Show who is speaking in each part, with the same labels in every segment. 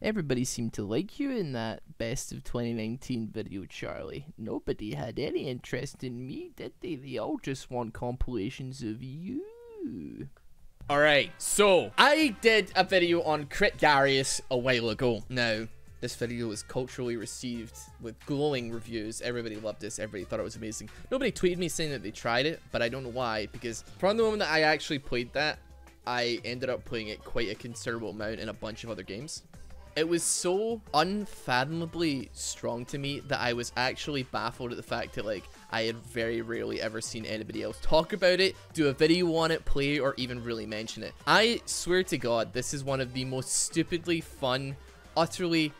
Speaker 1: Everybody seemed to like you in that best of 2019 video, Charlie. Nobody had any interest in me, did they? They all just want compilations of you.
Speaker 2: Alright, so I did a video on Crit Darius a while ago. Now, this video was culturally received with glowing reviews. Everybody loved this. Everybody thought it was amazing. Nobody tweeted me saying that they tried it, but I don't know why. Because from the moment that I actually played that, I ended up playing it quite a considerable amount in a bunch of other games. It was so unfathomably strong to me that I was actually baffled at the fact that, like, I had very rarely ever seen anybody else talk about it, do a video on it, play, or even really mention it. I swear to God, this is one of the most stupidly fun, utterly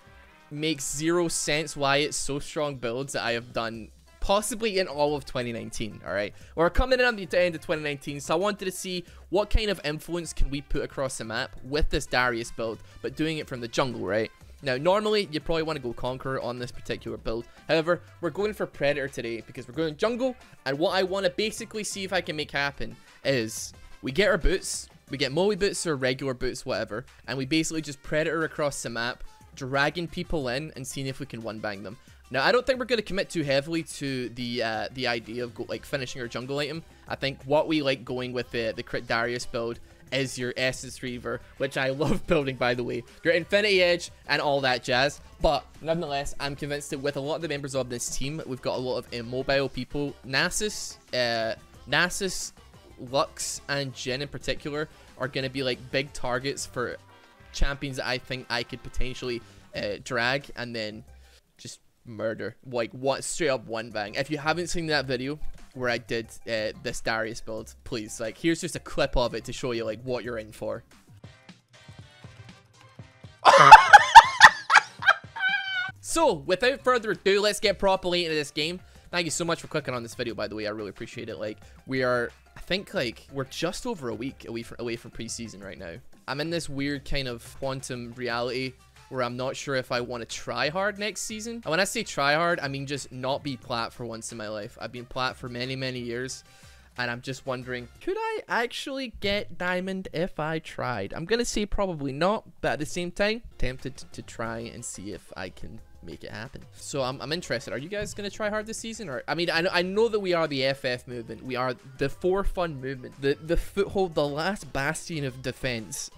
Speaker 2: makes zero sense why it's so strong builds that I have done possibly in all of 2019. All right, we're coming in on the end of 2019, so I wanted to see what kind of influence can we put across the map with this Darius build, but doing it from the jungle. Right now, normally you probably want to go Conqueror on this particular build. However, we're going for Predator today because we're going jungle, and what I want to basically see if I can make happen is we get our boots, we get Moe boots or regular boots, whatever, and we basically just Predator across the map, dragging people in and seeing if we can one bang them. Now, I don't think we're going to commit too heavily to the idea of finishing our jungle item. I think what we like going with the Crit Darius build is your Essence Reaver, which I love building, by the way, your Infinity Edge and all that jazz. But nonetheless, I'm convinced that with a lot of the members of this team, we've got a lot of immobile people. Nasus, Lux, and Jhin in particular are going to be like big targets for champions that I think I could potentially drag and then just murder, like what, straight up one bang. If you haven't seen that video where I did this Darius build, please, like, here's just a clip of it to show you like what you're in for. So without further ado, let's get properly into this game. Thank you so much for clicking on this video, by the way. I really appreciate it. Like, we are, I think, like, we're just over a week away from preseason right now. I'm in this weird kind of quantum reality where I'm not sure if I want to try hard next season. And when I say try hard, I mean just not be plat for once in my life. I've been plat for many, many years, and I'm just wondering, could I actually get diamond if I tried? I'm gonna say probably not, but at the same time, tempted to try and see if I can make it happen. So I'm interested. Are you guys gonna try hard this season? Or, I mean, I know that we are the FF movement. We are the for fun movement, the foothold, the last bastion of defense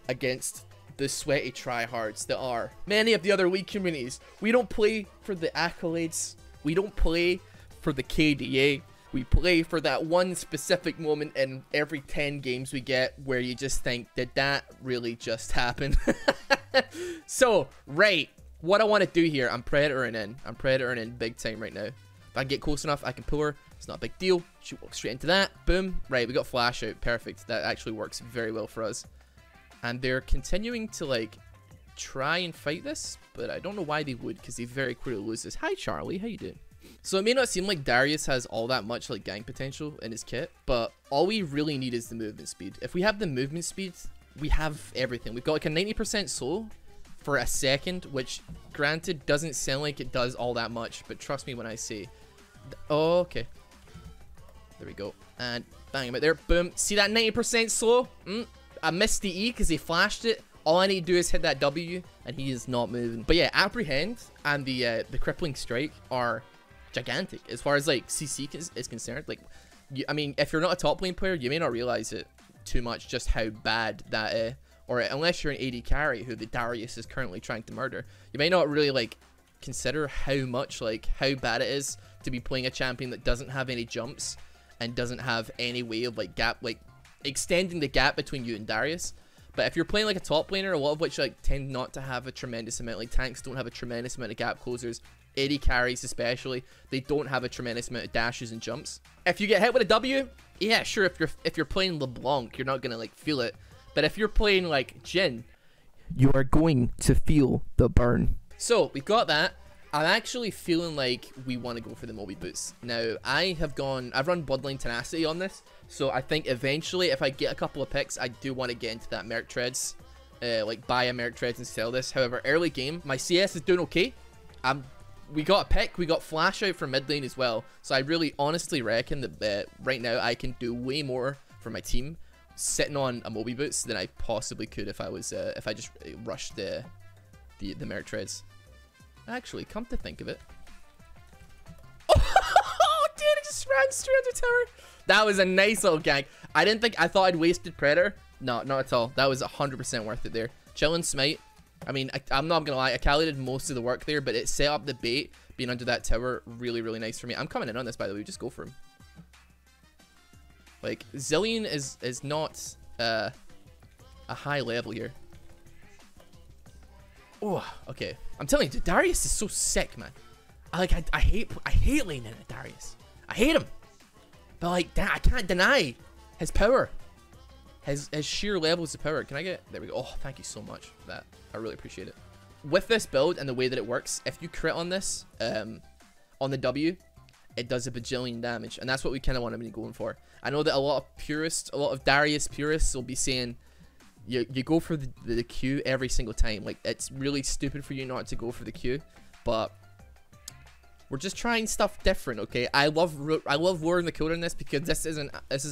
Speaker 2: against the sweaty tryhards that are many of the other league communities. We don't play for the accolades. We don't play for the KDA. We play for that one specific moment in every 10 games we get where you just think, did that really just happen? So, right, what I want to do here, I'm Predatoring in. I'm Predatoring in big time right now. If I can get close enough, I can pull her. It's not a big deal. She walks straight into that. Boom. Right, we got flash out. Perfect. That actually works very well for us. And they're continuing to, like, try and fight this, but I don't know why they would, because they very clearly lose this. Hi, Charlie. How you doing? So it may not seem like Darius has all that much, like, gang potential in his kit, but all we really need is the movement speed. If we have the movement speed, we have everything. We've got, like, a 90% soul for a second, which, granted, doesn't sound like it does all that much, but trust me when I say... Oh, okay. There we go. And bang him out there. Boom. See that 90% slow? I missed the E because he flashed it. All I need to do is hit that W, and he is not moving. But yeah, Apprehend and the Crippling Strike are gigantic as far as, like, CC is concerned. Like, I mean, if you're not a top lane player, you may not realize it too much just how bad that or unless you're an AD carry who the Darius is currently trying to murder, you may not really, like, consider how much, like, how bad it is to be playing a champion that doesn't have any jumps and doesn't have any way of, like, extending the gap between you and Darius. But if you're playing like a top laner, a lot of which, like, tend not to have a tremendous amount, like tanks don't have a tremendous amount of gap closers, AD carries especially, they don't have a tremendous amount of dashes and jumps. If you get hit with a W, yeah, sure, if you're playing LeBlanc, you're not gonna, like, feel it. But if you're playing like Jhin, you are going to feel the burn. So we've got that. I'm actually feeling like we want to go for the Moby boots. Now, I've run Bloodline Tenacity on this, so I think eventually, if I get a couple of picks, I do want to get into that Merc Treads, like buy a Merc Treads and sell this. However, early game, my CS is doing okay. We got a pick, we got flash out for mid lane as well, so I really honestly reckon that right now I can do way more for my team sitting on a Moby boots than I possibly could if I was if I just rushed the Merc Treads. Actually, come to think of it. Oh, dude, it just ran straight under tower. That was a nice little gank. I thought I'd wasted Predator. No, not at all. That was 100% worth it there. Chillin' Smite. I mean, I'm not gonna lie. Akali did most of the work there, but it set up the bait being under that tower really, really nice for me. I'm coming in on this, by the way. Just go for him. Like, Zilean is not a high level here. Oh, okay. I'm telling you, Darius is so sick, man. I hate laning at Darius. I hate him. But like, I can't deny his power. His sheer levels of power. Can I get... There we go. Oh, thank you so much for that. I really appreciate it. With this build and the way that it works, if you crit on this, on the W, it does a bajillion damage. And that's what we kind of want to be going for. I know that a lot of Darius purists will be saying, you go for the Q every single time. Like, it's really stupid for you not to go for the Q. But... we're just trying stuff different, okay? I love War in the Code in this because this is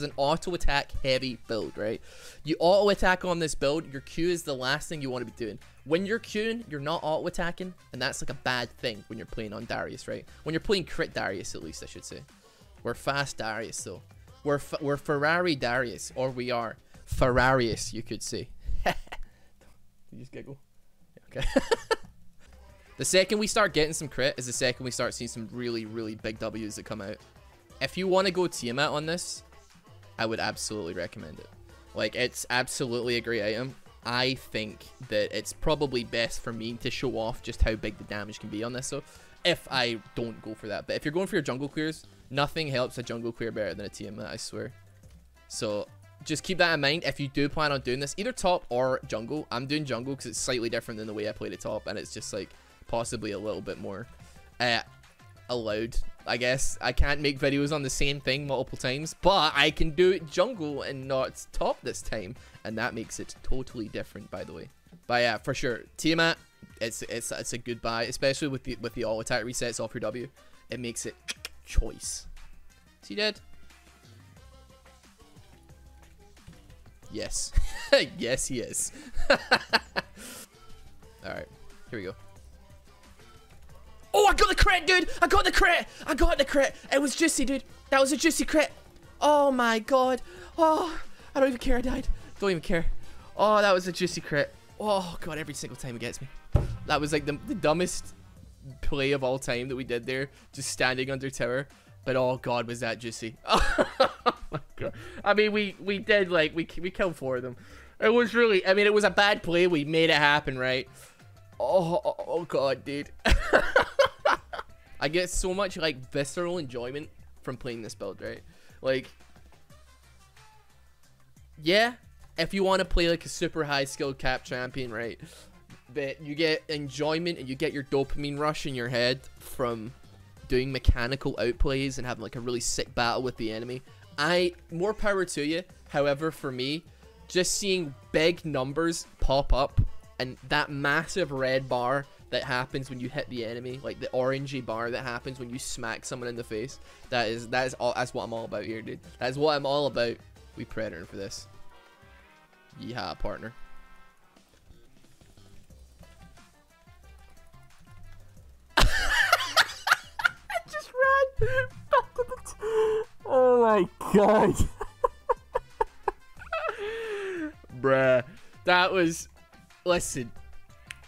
Speaker 2: an auto attack heavy build, right? You auto attack on this build, your Q is the last thing you want to be doing. When you're Qing, you're not auto attacking, and that's like a bad thing when you're playing on Darius, right? When you're playing crit Darius, at least I should say. We're fast Darius though. We're Ferrari Darius, or we are Ferrarius, you could say. You just giggle. Yeah, okay. The second we start getting some crit is the second we start seeing some really, really big W's that come out. If you want to go Tiamat on this, I would absolutely recommend it. Like, it's absolutely a great item. I think that it's probably best for me to show off just how big the damage can be on this. So, if I don't go for that. But if you're going for your jungle clears, nothing helps a jungle clear better than a Tiamat, I swear. So, just keep that in mind if you do plan on doing this. Either top or jungle. I'm doing jungle because it's slightly different than the way I played it top. And it's just like... possibly a little bit more allowed, I guess. I can't make videos on the same thing multiple times, but I can do it jungle and not top this time, and that makes it totally different, by the way. But yeah, for sure, Tiamat, it's a good buy, especially with the all attack resets off your W. It makes it choice. Is he dead? Yes. Yes, he is. Alright, here we go. Oh, I got the crit, dude! I got the crit! I got the crit! It was juicy, dude. That was a juicy crit. Oh my god. Oh, I don't even care I died. Don't even care. Oh, that was a juicy crit. Oh god, every single time it gets me. That was like the dumbest play of all time that we did there. Just standing under tower. But oh god, was that juicy. Oh my god. I mean, we did, like, we killed 4 of them. It was really, I mean, it was a bad play. We made it happen, right? Oh god, dude. I get so much like visceral enjoyment from playing this build, right? Like, yeah, if you want to play like a super high skill cap champion, right? But you get enjoyment and you get your dopamine rush in your head from doing mechanical outplays and having like a really sick battle with the enemy. More power to you. However, for me, just seeing big numbers pop up and that massive red bar that happens when you hit the enemy, like the orangey bar that happens when you smack someone in the face, that's what I'm all about here, dude. That's what I'm all about. We Predator for this. Yeehaw, partner. I just ran back to the oh my god. Bruh, that was... Listen,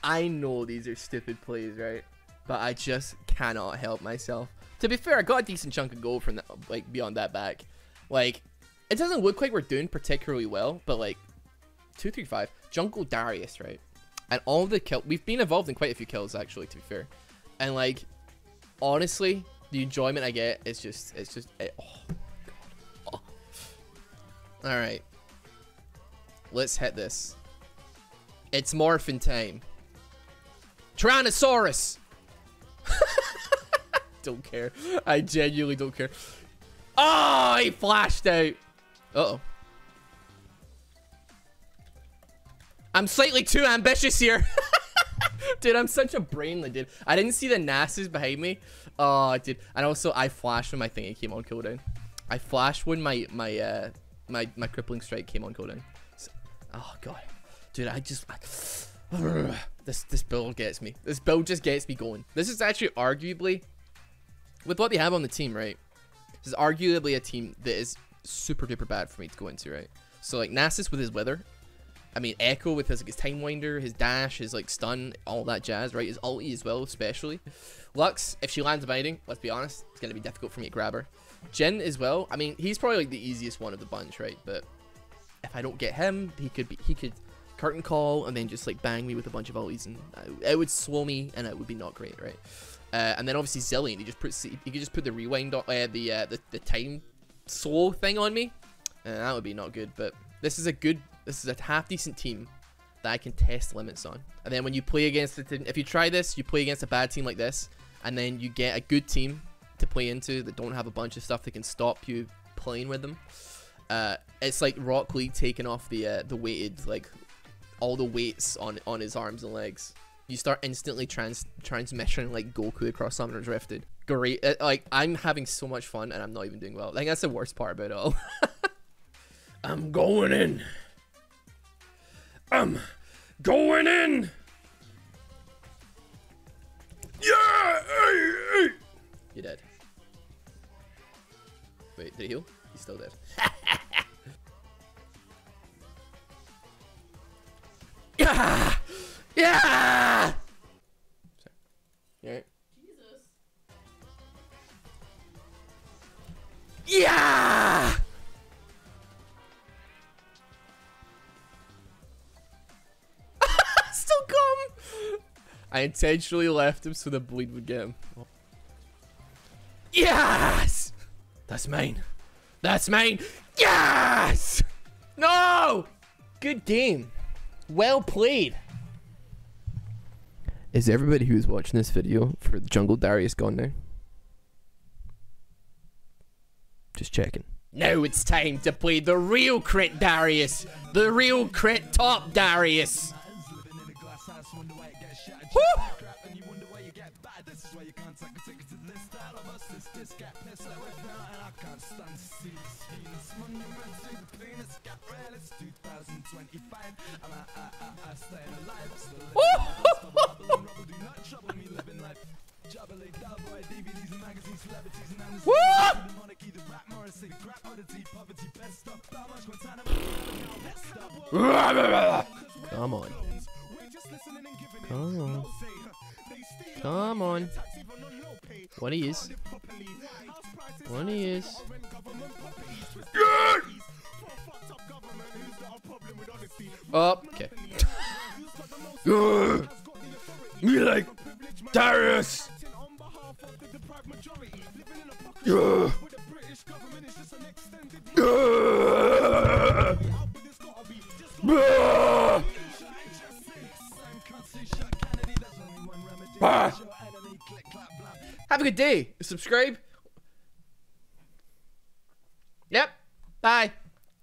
Speaker 2: I know these are stupid plays, right? But I just cannot help myself. To be fair, I got a decent chunk of gold from that, like, beyond that back. Like, it doesn't look like we're doing particularly well, but like 235 jungle Darius, right? And all the kill, we've been involved in quite a few kills actually, to be fair. And like, honestly, the enjoyment I get is just oh god. Oh. All right, let's hit this. It's morphin time. Tyrannosaurus. Don't care. I genuinely don't care. Oh, he flashed out. Uh-oh. I'm slightly too ambitious here. Dude, I'm such a brainly dude. I didn't see the NASA's behind me. Oh, dude. And also, I flashed when my thingy came on cooldown. I flashed when my crippling strike came on cooldown. So, oh, God. Dude, This build gets me. This build just gets me going. This is actually arguably, with what they have on the team, right? This is arguably a team that is super duper bad for me to go into, right? So like Nasus with his wither, I mean Echo with his, like, his time winder, his dash, his like stun, all that jazz, right? His ulti as well, especially. Lux, if she lands binding, let's be honest, it's gonna be difficult for me to grab her. Jhin as well. I mean, he's probably like the easiest one of the bunch, right? But if I don't get him, he could curtain call and then just like bang me with a bunch of ultis, and it would slow me, and it would be not great, right? And then obviously Zilean, he could just put the rewind on the time slow thing on me, and that would be not good. But this is a half decent team that I can test limits on. And then when you play against it, if you try this, you play against a bad team like this, and then you get a good team to play into that don't have a bunch of stuff that can stop you playing with them. It's like Rock Lee taking off the weighted, like all the weights on his arms and legs. You start instantly transmission like Goku across Summoner's Rifted. Great. Like, I'm having so much fun and I'm not even doing well. Like, that's the worst part about it all. I'm going in. I'm going in. Yeah. You're dead. Wait, did he heal? He's still dead. Yeah! Yeah! Sorry. You alright? Jesus. Yeah! Still come! I intentionally left him so the bleed would get him. Yes! That's mine. That's mine. Yes! No! Good game. Well played. Is everybody who's watching this video for the Jungle Darius gone now? Just checking. Now it's time to play the real crit Darius. The real crit top Darius. Woo! Come on. Come on. Come on. What he is. What he is. Oh, okay. Me like Darius. Have a good day. Subscribe. Yep. Bye.